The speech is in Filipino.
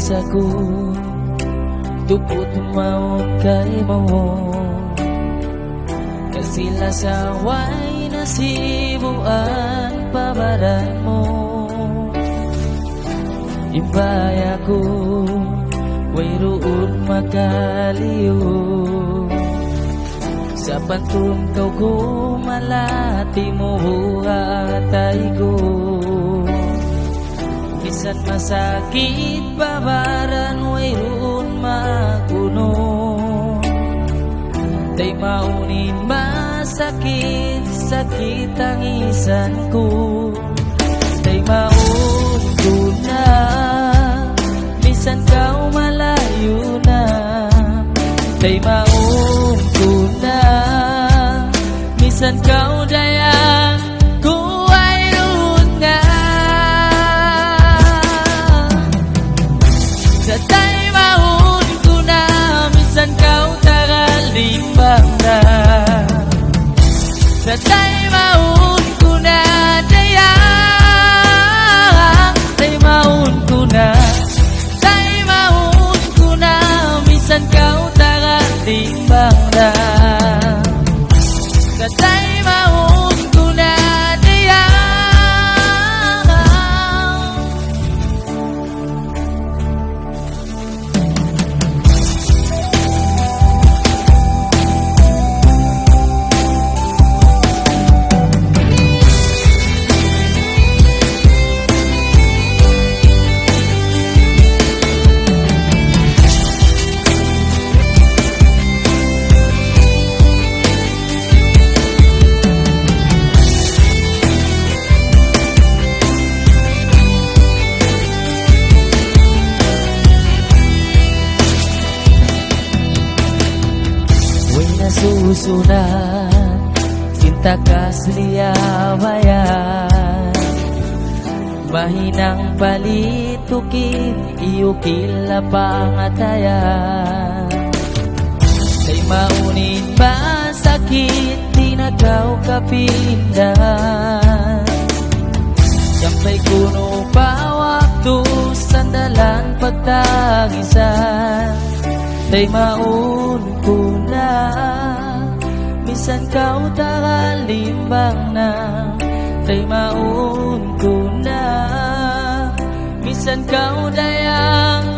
ko tupot mao kay mo kasila sa way nasibuan pabaran mo ibaya ko way roon makaliyo sa pantong kau ko malati mo atay ko bisan masakit babaran way roon makuno tay maunin masakit sakit ang isan ko tay maun ko na bisan kau malayo na tay maun ko na bisan kau dayang kuway roon nga sa tay maun ko na bisan kau tagalimbang na sa tay maun ko na dayang tay maun ko na bisan kau tagalimbang na sa tay maun ko na dayang susunan cinta kasliawayan mahinang palitukin iukila pangatayan tay maunin masakit tinagaw kapindahan sampay kuno pa waktu sandalan pagtangisan tay maun ko na bisan kau tagalimbang na tay maun ko na bisan kau dayang